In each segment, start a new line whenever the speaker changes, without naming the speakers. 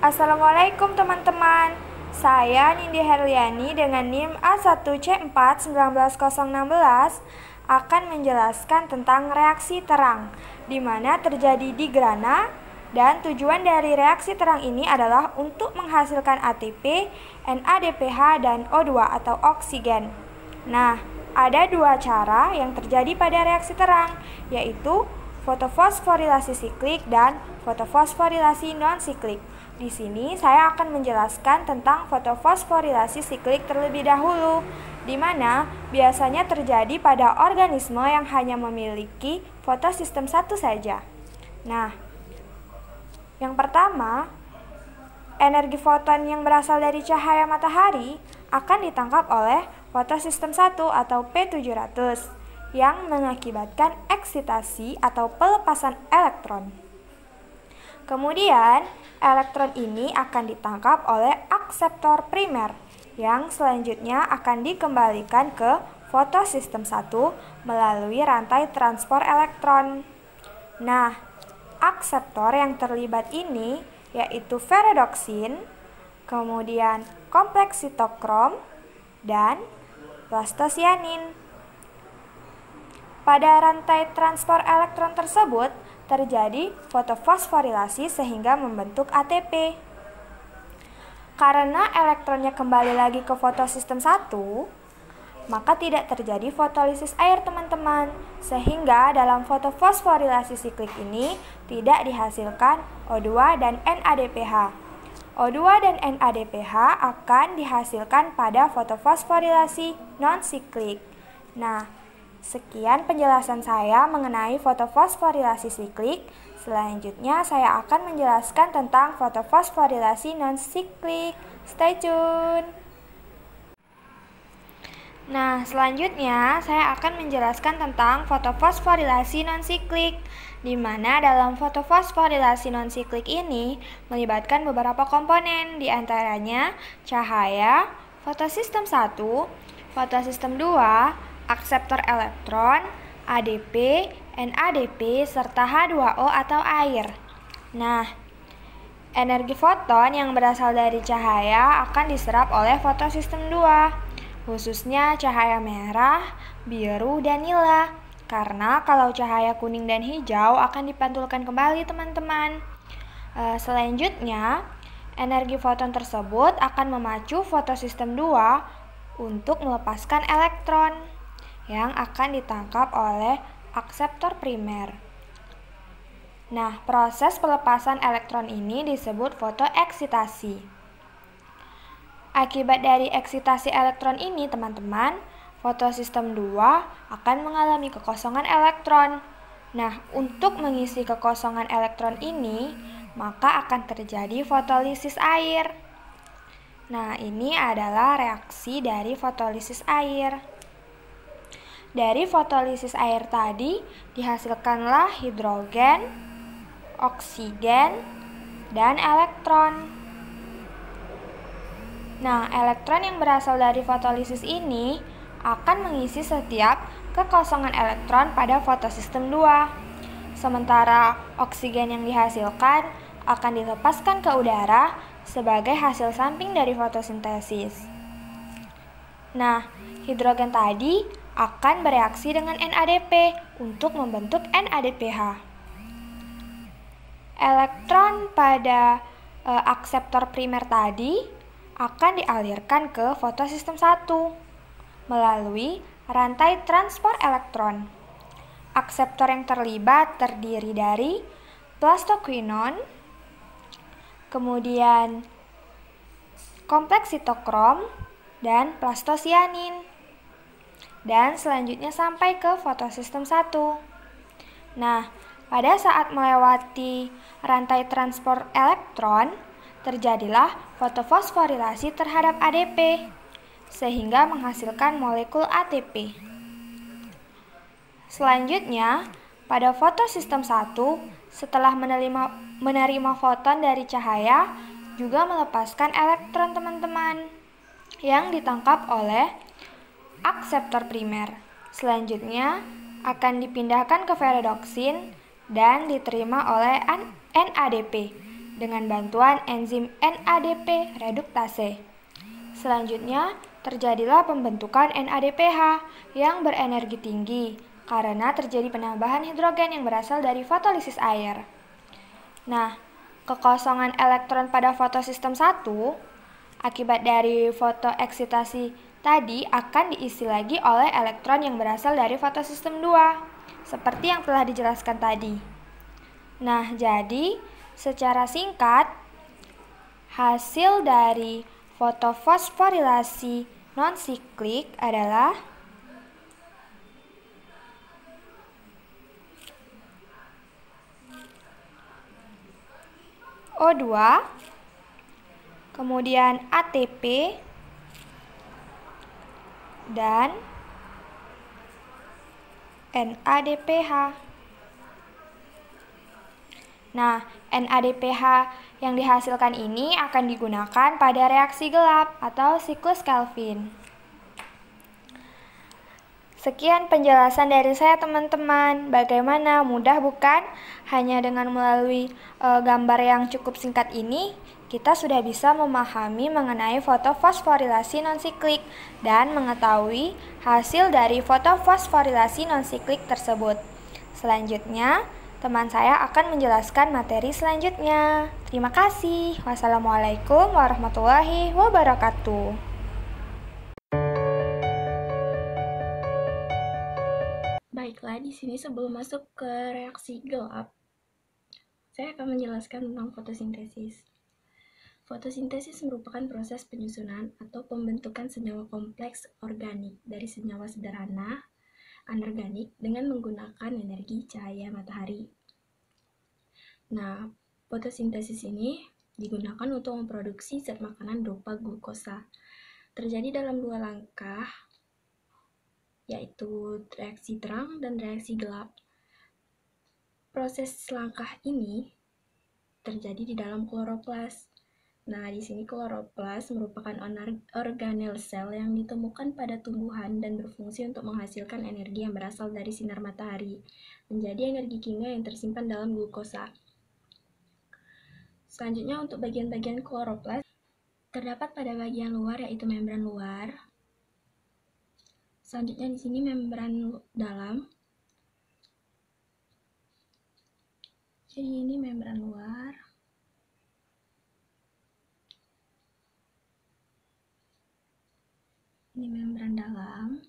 Assalamualaikum teman-teman. Saya Nindi Herliani dengan NIM A1C4-19016 akan menjelaskan tentang reaksi terang, di mana terjadi di grana, dan tujuan dari reaksi terang ini adalah untuk menghasilkan ATP, NADPH, dan O2 atau oksigen. Nah, ada dua cara yang terjadi pada reaksi terang, yaitu fotofosforilasi siklik dan fotofosforilasi non-siklik. Di sini saya akan menjelaskan tentang fotofosforilasi siklik terlebih dahulu, di mana biasanya terjadi pada organisme yang hanya memiliki fotosistem satu saja. Nah, yang pertama, energi foton yang berasal dari cahaya matahari akan ditangkap oleh fotosistem 1 atau P700 yang mengakibatkan eksitasi atau pelepasan elektron. Kemudian, elektron ini akan ditangkap oleh akseptor primer yang selanjutnya akan dikembalikan ke fotosistem 1 melalui rantai transport elektron. Nah, akseptor yang terlibat ini yaitu ferredoksin, kemudian kompleks sitokrom, dan plastosianin. Pada rantai transport elektron tersebut terjadi fotofosforilasi sehingga membentuk ATP. Karena elektronnya kembali lagi ke fotosistem 1, maka tidak terjadi fotolisis air teman-teman, sehingga dalam fotofosforilasi siklik ini tidak dihasilkan O2 dan NADPH. O2 dan NADPH akan dihasilkan pada fotofosforilasi non-siklik. Nah, sekian penjelasan saya mengenai fotofosforilasi siklik. Selanjutnya saya akan menjelaskan tentang fotofosforilasi non-siklik. Stay tune! Nah, selanjutnya saya akan menjelaskan tentang fotofosforilasi non-siklik, di mana dalam fotofosforilasi non-siklik ini melibatkan beberapa komponen, di antaranya cahaya, fotosistem 1, fotosistem 2, akseptor elektron, ADP, NADP, serta H2O atau air. Nah, energi foton yang berasal dari cahaya akan diserap oleh fotosistem 2, khususnya cahaya merah, biru, dan nila. Karena kalau cahaya kuning dan hijau akan dipantulkan kembali teman-teman. Selanjutnya, energi foton tersebut akan memacu fotosistem 2 untuk melepaskan elektron yang akan ditangkap oleh akseptor primer. Nah, proses pelepasan elektron ini disebut fotoeksitasi. Akibat dari eksitasi elektron ini, teman-teman, fotosistem 2 akan mengalami kekosongan elektron. Nah, untuk mengisi kekosongan elektron ini, maka akan terjadi fotolisis air. Nah, ini adalah reaksi dari fotolisis air. Dari fotolisis air tadi dihasilkanlah hidrogen, oksigen, dan elektron. Nah, elektron yang berasal dari fotolisis ini akan mengisi setiap kekosongan elektron pada fotosistem 2. Sementara oksigen yang dihasilkan akan dilepaskan ke udara sebagai hasil samping dari fotosintesis. Nah, hidrogen tadi akan bereaksi dengan NADP untuk membentuk NADPH. Elektron pada akseptor primer tadi akan dialirkan ke fotosistem 1 melalui rantai transport elektron. Akseptor yang terlibat terdiri dari plastoquinon, kemudian kompleks sitokrom, dan plastosianin. Dan selanjutnya sampai ke fotosistem 1. Nah, pada saat melewati rantai transport elektron, terjadilah fotofosforilasi terhadap ADP, sehingga menghasilkan molekul ATP. Selanjutnya, pada fotosistem 1, setelah menerima foton dari cahaya, juga melepaskan elektron teman-teman, yang ditangkap oleh akseptor primer. Selanjutnya akan dipindahkan ke ferredoksin dan diterima oleh NADP dengan bantuan enzim NADP reduktase. Selanjutnya, terjadilah pembentukan NADPH yang berenergi tinggi karena terjadi penambahan hidrogen yang berasal dari fotolisis air. Nah, kekosongan elektron pada fotosistem 1 akibat dari fotoeksitasi tadi akan diisi lagi oleh elektron yang berasal dari fotosistem 2, seperti yang telah dijelaskan tadi. Nah, jadi secara singkat, hasil dari fotofosforilasi non-siklik adalah O2, kemudian ATP, dan NADPH. Nah, NADPH yang dihasilkan ini akan digunakan pada reaksi gelap atau siklus Kelvin. Sekian penjelasan dari saya, teman-teman. Bagaimana? Mudah bukan? Hanya dengan melalui gambar yang cukup singkat ini, kita sudah bisa memahami mengenai fotofosforilasi non-siklik dan mengetahui hasil dari fotofosforilasi non-siklik tersebut. Selanjutnya, teman saya akan menjelaskan materi selanjutnya. Terima kasih. Wassalamualaikum warahmatullahi wabarakatuh.
Baiklah, di sini sebelum masuk ke reaksi gelap, saya akan menjelaskan tentang fotosintesis. Fotosintesis merupakan proses penyusunan atau pembentukan senyawa kompleks organik dari senyawa sederhana anorganik dengan menggunakan energi cahaya matahari. Nah, fotosintesis ini digunakan untuk memproduksi zat makanan berupa glukosa. Terjadi dalam dua langkah, yaitu reaksi terang dan reaksi gelap. Proses langkah ini terjadi di dalam kloroplas. Nah, di sini kloroplas merupakan organel sel yang ditemukan pada tumbuhan dan berfungsi untuk menghasilkan energi yang berasal dari sinar matahari, menjadi energi kimia yang tersimpan dalam glukosa. Selanjutnya, untuk bagian-bagian kloroplas, terdapat pada bagian luar yaitu membran luar. Selanjutnya di sini membran dalam. Jadi ini membran luar. Ini membran dalam.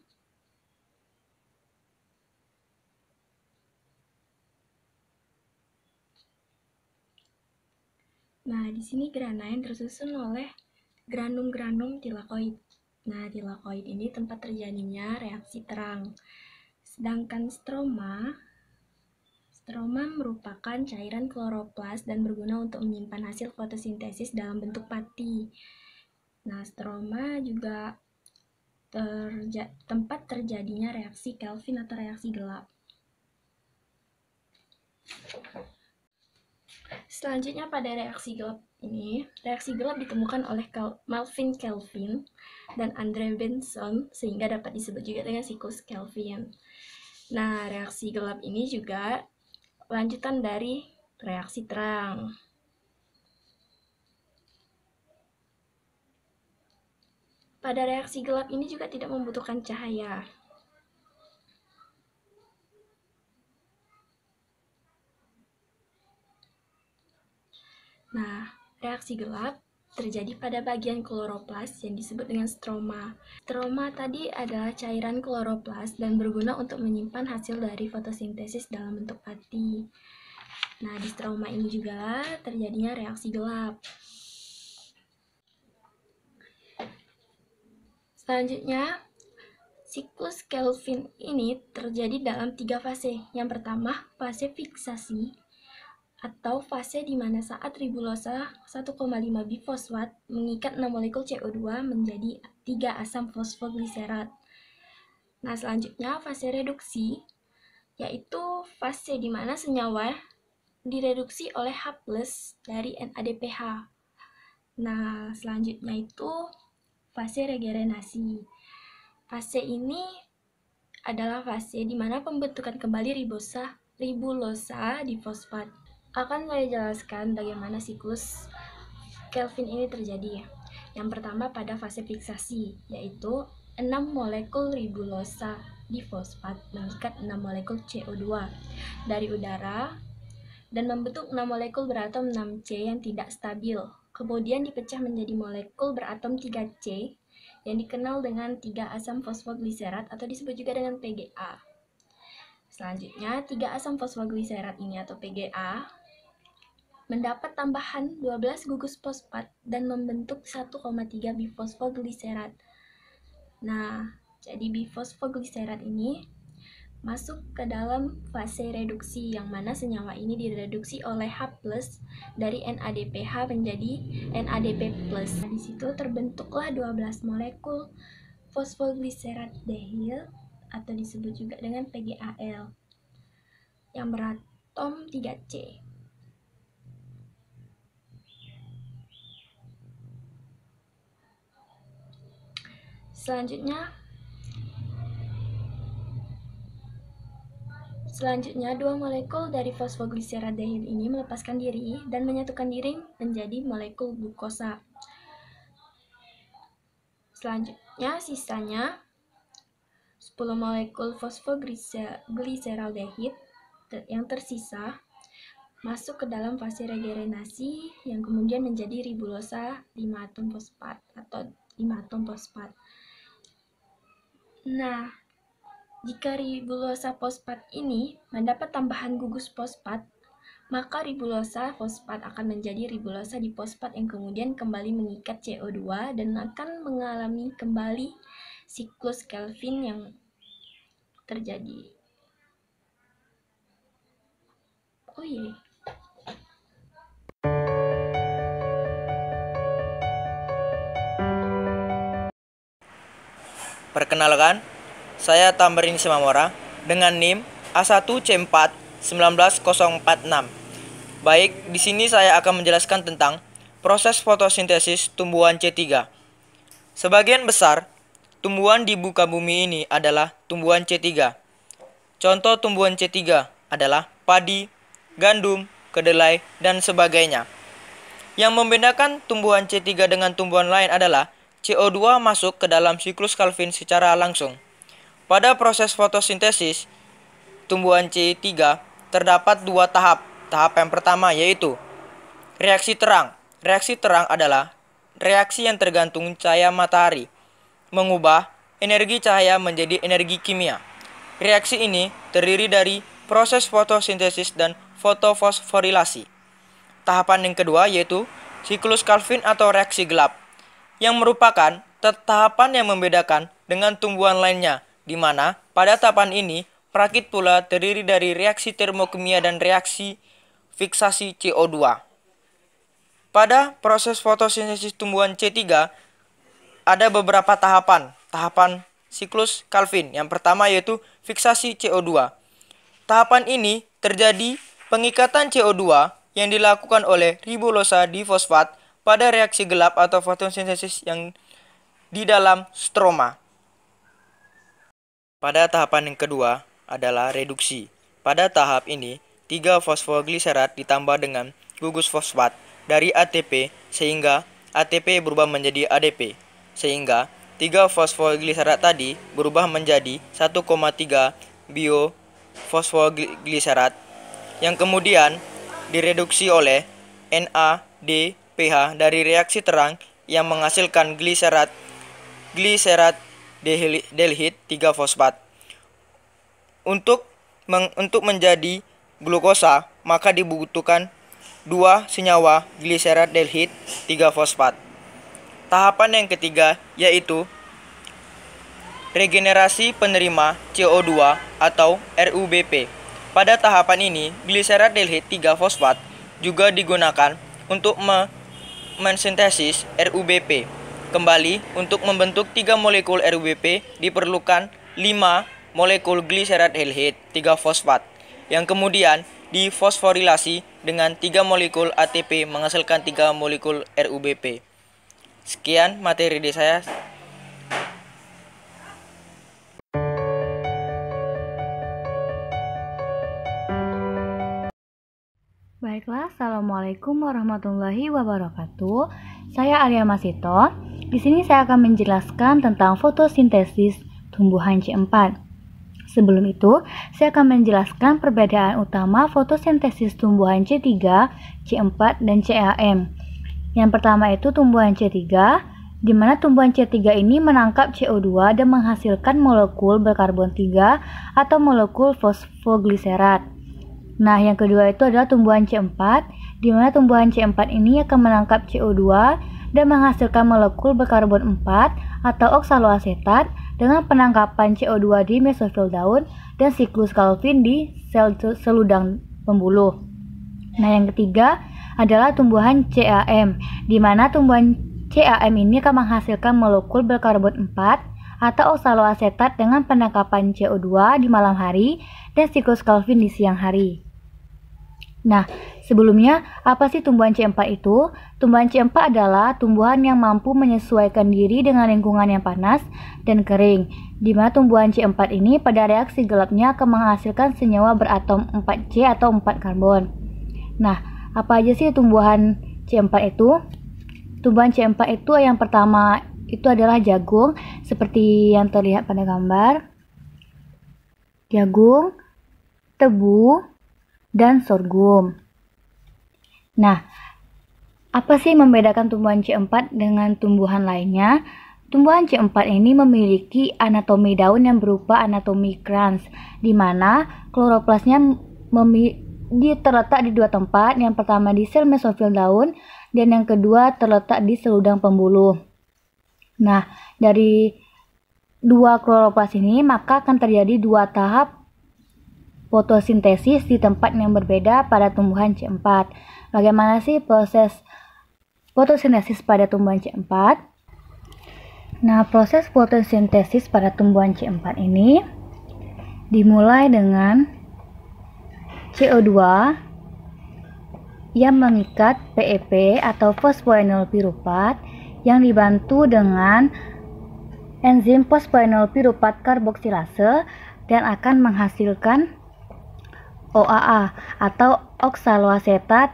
Nah, di sini grana yang tersusun oleh granum-granum tilakoid. Nah, tilakoid ini tempat terjadinya reaksi terang. Sedangkan stroma merupakan cairan kloroplas dan berguna untuk menyimpan hasil fotosintesis dalam bentuk pati. Nah, stroma juga tempat terjadinya reaksi Kelvin atau reaksi gelap. Selanjutnya pada reaksi gelap ini, reaksi gelap ditemukan oleh Melvin Kelvin dan Andre Benson sehingga dapat disebut juga dengan siklus Kelvin. Nah, reaksi gelap ini juga lanjutan dari reaksi terang. Pada reaksi gelap ini juga tidak membutuhkan cahaya. Nah, reaksi gelap terjadi pada bagian kloroplas yang disebut dengan stroma. Stroma tadi adalah cairan kloroplas dan berguna untuk menyimpan hasil dari fotosintesis dalam bentuk pati. Nah, di stroma ini juga terjadinya reaksi gelap. Selanjutnya, siklus Kelvin ini terjadi dalam 3 fase. Yang pertama, fase fiksasi atau fase di mana saat ribulosa 1,5 bifosfat mengikat 6 molekul CO2 menjadi 3 asam fosfogliserat. Nah, selanjutnya fase reduksi, yaitu fase di mana senyawa direduksi oleh H+ dari NADPH. Nah, selanjutnya itu fase regenerasi. Fase ini adalah fase di mana pembentukan kembali ribulosa difosfat Akan saya jelaskan bagaimana siklus Kelvin ini terjadi. Yang pertama pada fase fiksasi, yaitu 6 molekul ribulosa difosfat mengikat 6 molekul CO2 dari udara dan membentuk 6 molekul beratom 6C yang tidak stabil. Kemudian dipecah menjadi molekul beratom 3C yang dikenal dengan 3 asam fosfogliserat atau disebut juga dengan PGA. Selanjutnya, 3 asam fosfogliserat ini atau PGA mendapat tambahan 12 gugus fosfat dan membentuk 1,3 bifosfogliserat. Nah, jadi bifosfogliserat ini masuk ke dalam fase reduksi yang mana senyawa ini direduksi oleh H+ dari NADPH menjadi NADP+. Nah, di situ terbentuklah 12 molekul fosfogliserat dehil atau disebut juga dengan PGAL yang beratom 3C. Selanjutnya, 2 molekul dari fosfogliseradehid ini melepaskan diri dan menyatukan diri menjadi molekul glukosa. Selanjutnya, sisanya 10 molekul fosfogliseraldehid yang tersisa masuk ke dalam fase regenerasi yang kemudian menjadi ribulosa 5 atom fosfat atau 5 atom fosfat. Nah, jika ribulosa fosfat ini mendapat tambahan gugus fosfat, maka ribulosa fosfat akan menjadi ribulosa difosfat yang kemudian kembali mengikat CO2 dan akan mengalami kembali siklus Kelvin yang terjadi. Oh iya.
Perkenalkan, saya Tamrin Simamora dengan NIM A1C4-19046. Baik, di sini saya akan menjelaskan tentang proses fotosintesis tumbuhan C3. Sebagian besar tumbuhan di muka bumi ini adalah tumbuhan C3. Contoh tumbuhan C3 adalah padi, gandum, kedelai, dan sebagainya. Yang membedakan tumbuhan C3 dengan tumbuhan lain adalah CO2 masuk ke dalam siklus Kelvin secara langsung. Pada proses fotosintesis tumbuhan C3 terdapat 2 tahap. Tahap yang pertama yaitu reaksi terang. Reaksi terang adalah reaksi yang tergantung cahaya matahari, mengubah energi cahaya menjadi energi kimia. Reaksi ini terdiri dari proses fotosintesis dan fotofosforilasi. Tahapan yang kedua yaitu siklus Kelvin atau reaksi gelap, yang merupakan tahapan yang membedakan dengan tumbuhan lainnya, di mana pada tahapan ini perakit pula terdiri dari reaksi termokimia dan reaksi fiksasi CO2. Pada proses fotosintesis tumbuhan C3 ada beberapa tahapan. Tahapan siklus Kelvin yang pertama yaitu fiksasi CO2. Tahapan ini terjadi pengikatan CO2 yang dilakukan oleh ribulosa difosfat pada reaksi gelap atau fotosintesis yang di dalam stroma. Pada tahapan yang kedua adalah reduksi. Pada tahap ini, 3 fosfogliserat ditambah dengan gugus fosfat dari ATP sehingga ATP berubah menjadi ADP. Sehingga 3 fosfogliserat tadi berubah menjadi 1,3 biofosfogliserat yang kemudian direduksi oleh NADPH dari reaksi terang yang menghasilkan gliserat dehid 3 fosfat. Untuk menjadi glukosa, maka dibutuhkan 2 senyawa gliserat dehid 3 fosfat. Tahapan yang ketiga yaitu regenerasi penerima CO2 atau RUBP. Pada tahapan ini, gliserat dehid 3 fosfat juga digunakan untuk mensintesis RUBP. Kembali, untuk membentuk 3 molekul RUBP diperlukan 5 molekul gliserat dehid 3 fosfat yang kemudian difosforilasi dengan 3 molekul ATP menghasilkan 3 molekul RUBP. Sekian materi dari saya.
Baiklah, Assalamualaikum warahmatullahi wabarakatuh. Saya Arya Masito. Di sini saya akan menjelaskan tentang fotosintesis tumbuhan C4. Sebelum itu, saya akan menjelaskan perbedaan utama fotosintesis tumbuhan C3, C4, dan CAM. Yang pertama itu tumbuhan C3, di mana tumbuhan C3 ini menangkap CO2 dan menghasilkan molekul berkarbon 3 atau molekul fosfogliserat. Nah, yang kedua itu adalah tumbuhan C4, di mana tumbuhan C4 ini akan menangkap CO2 dan menghasilkan molekul berkarbon 4 atau oksaloasetat dengan penangkapan CO2 di mesofil daun dan siklus Calvin di sel seludang pembuluh. Nah, yang ketiga adalah tumbuhan CAM, di mana tumbuhan CAM ini akan menghasilkan molekul berkarbon 4 atau oksaloasetat dengan penangkapan CO2 di malam hari dan siklus Calvin di siang hari. Nah, sebelumnya apa sih tumbuhan C4 itu? Tumbuhan C4 adalah tumbuhan yang mampu menyesuaikan diri dengan lingkungan yang panas dan kering, di mana tumbuhan C4 ini pada reaksi gelapnya akan menghasilkan senyawa beratom 4C atau 4 karbon. Nah, apa aja sih tumbuhan C4 itu? Tumbuhan C4 itu yang pertama itu adalah jagung, seperti yang terlihat pada gambar. Jagung, tebu, dan sorghum. Nah, apa sih membedakan tumbuhan C4 dengan tumbuhan lainnya? Tumbuhan C4 ini memiliki anatomi daun yang berupa anatomi krans, di mana kloroplasnya terletak di dua tempat. Yang pertama di sel mesofil daun, dan yang kedua terletak di seludang pembuluh. Nah, dari dua kloroplas ini maka akan terjadi dua tahap fotosintesis di tempat yang berbeda pada tumbuhan C4. Bagaimana sih proses fotosintesis pada tumbuhan C4? Nah, proses fotosintesis pada tumbuhan C4 ini dimulai dengan CO2 yang mengikat PEP atau fosfoenol piruvat yang dibantu dengan enzim fosfoenol piruvat karboksilase dan akan menghasilkan OAA atau oksaloasetat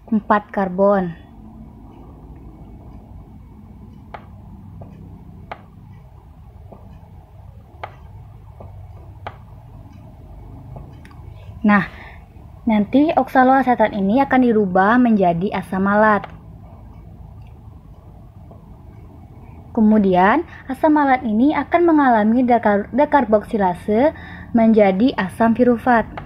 4 karbon. Nah, nanti oksaloasetat ini akan dirubah menjadi asam malat. Kemudian, asam malat ini akan mengalami dekarboksilase menjadi asam pirufat.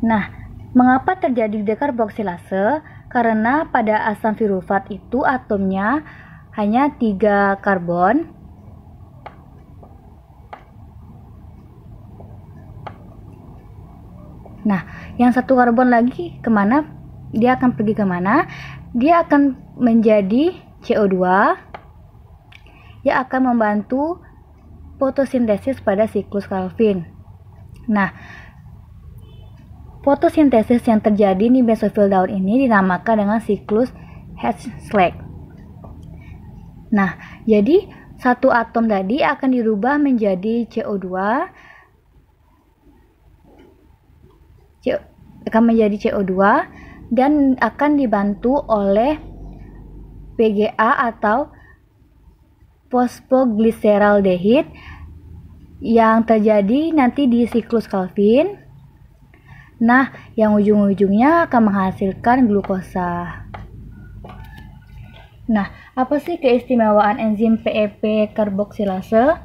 Nah, mengapa terjadi dekarboksilase? Karena pada asam pirufat itu atomnya hanya 3 karbon. Nah, yang 1 karbon lagi kemana? Dia akan pergi kemana? Dia akan menjadi CO2 yang akan membantu fotosintesis pada siklus Calvin. Nah, fotosintesis yang terjadi di mesofil daun ini dinamakan dengan siklus Hertzsprung. Nah, jadi satu atom tadi akan dirubah menjadi CO2 dan akan dibantu oleh PGA atau fosfogliseraldehid yang terjadi nanti di siklus Calvin. Nah, yang ujung-ujungnya akan menghasilkan glukosa. Nah, apa sih keistimewaan enzim PEP karboksilase?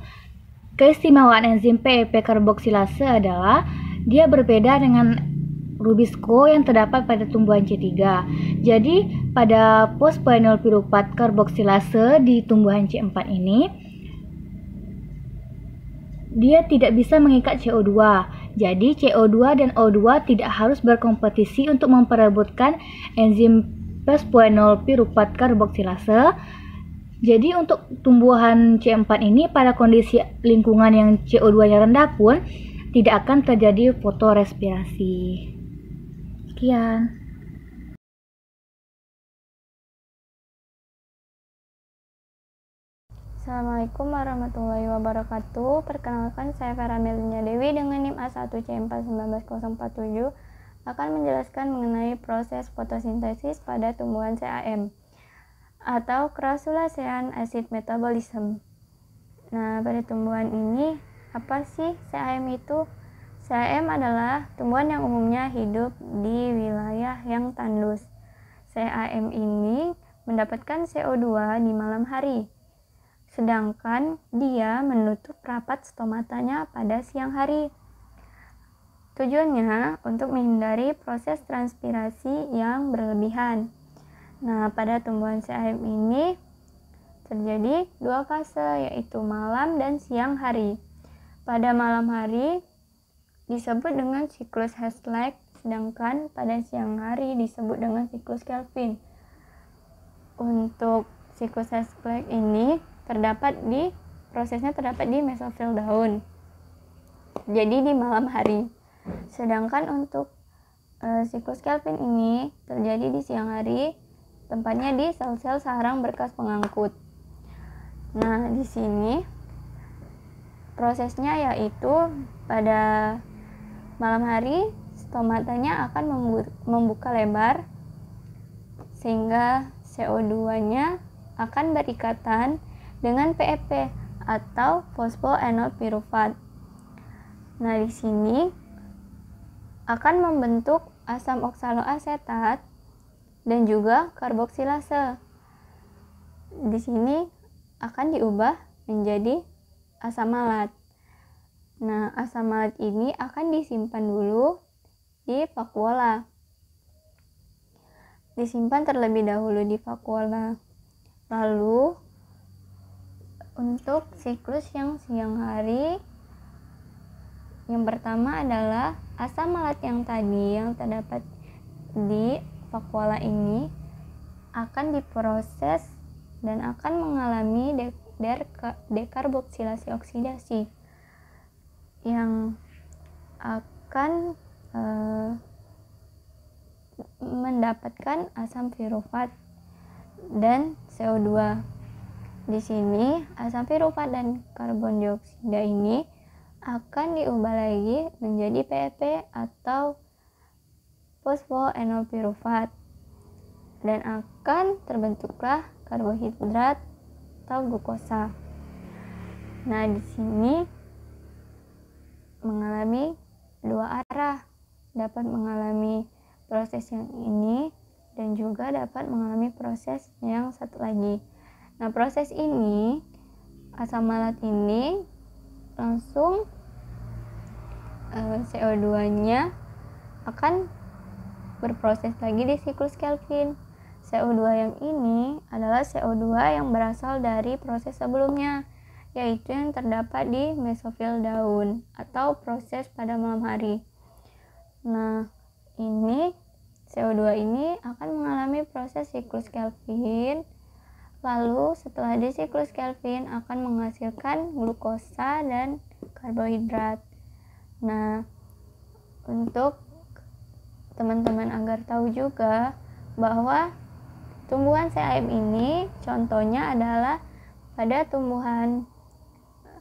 Keistimewaan enzim PEP karboksilase adalah dia berbeda dengan rubisco yang terdapat pada tumbuhan C3. Jadi, pada fosfoenol piruvat karboksilase di tumbuhan C4 ini, dia tidak bisa mengikat CO2. Jadi, CO2 dan O2 tidak harus berkompetisi untuk memperebutkan enzim fosfoenol piruvat karboksilase. Jadi, untuk tumbuhan C4 ini pada kondisi lingkungan yang CO2-nya rendah pun tidak akan terjadi fotorespirasi. Sekian.
Assalamualaikum warahmatullahi wabarakatuh. Perkenalkan, saya Farah Melinia Dewi dengan NIM A1C419047 akan menjelaskan mengenai proses fotosintesis pada tumbuhan CAM atau Crassulacean Acid Metabolism. Nah, pada tumbuhan ini, apa sih CAM itu? CAM adalah tumbuhan yang umumnya hidup di wilayah yang tandus. CAM ini mendapatkan CO2 di malam hari, sedangkan dia menutup rapat stomatanya pada siang hari. Tujuannya untuk menghindari proses transpirasi yang berlebihan. Nah, pada tumbuhan CAM ini terjadi dua fase, yaitu malam dan siang hari. Pada malam hari disebut dengan siklus Hertzsprung, sedangkan pada siang hari disebut dengan siklus Kelvin. Untuk siklus Hertzsprung ini prosesnya terdapat di mesofil daun, jadi di malam hari. Sedangkan untuk siklus Kelvin ini terjadi di siang hari, tempatnya di sel-sel sarang berkas pengangkut. Nah, di sini prosesnya yaitu pada malam hari stomatanya akan membuka lebar sehingga CO2-nya akan berikatan dengan PEP atau fosfoenol pirufat. Nah, di sini akan membentuk asam oksaloasetat dan juga karboksilase. Di sini akan diubah menjadi asam malat. Nah, asam malat ini akan disimpan dulu di vakuola. Disimpan terlebih dahulu di vakuola. Lalu untuk siklus yang siang hari, yang pertama adalah asam malat yang tadi yang terdapat di vakuola ini akan diproses dan akan mengalami dekarboksilasi oksidasi yang akan mendapatkan asam pirufat dan CO2. Di sini asam pirufat dan karbon dioksida ini akan diubah lagi menjadi PEP atau fosfoenol pirufat dan akan terbentuklah karbohidrat atau glukosa. Nah, di sini mengalami dua arah, dapat mengalami proses yang ini dan juga dapat mengalami proses yang satu lagi. Nah, proses ini asam malat ini langsung CO2-nya akan berproses lagi di siklus Kelvin. CO2 yang ini adalah CO2 yang berasal dari proses sebelumnya, yaitu yang terdapat di mesofil daun atau proses pada malam hari. Nah, ini CO2 ini akan mengalami proses siklus Kelvin. Lalu setelah di siklus Kelvin akan menghasilkan glukosa dan karbohidrat. Nah, untuk teman-teman agar tahu juga bahwa tumbuhan CAM ini contohnya adalah pada tumbuhan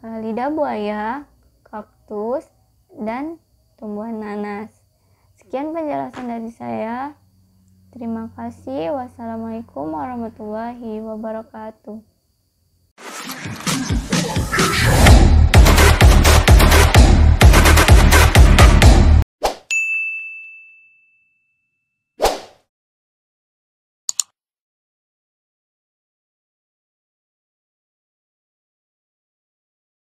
lidah buaya, kaktus, dan tumbuhan nanas. Sekian penjelasan dari saya. Terima kasih. Wassalamualaikum warahmatullahi wabarakatuh.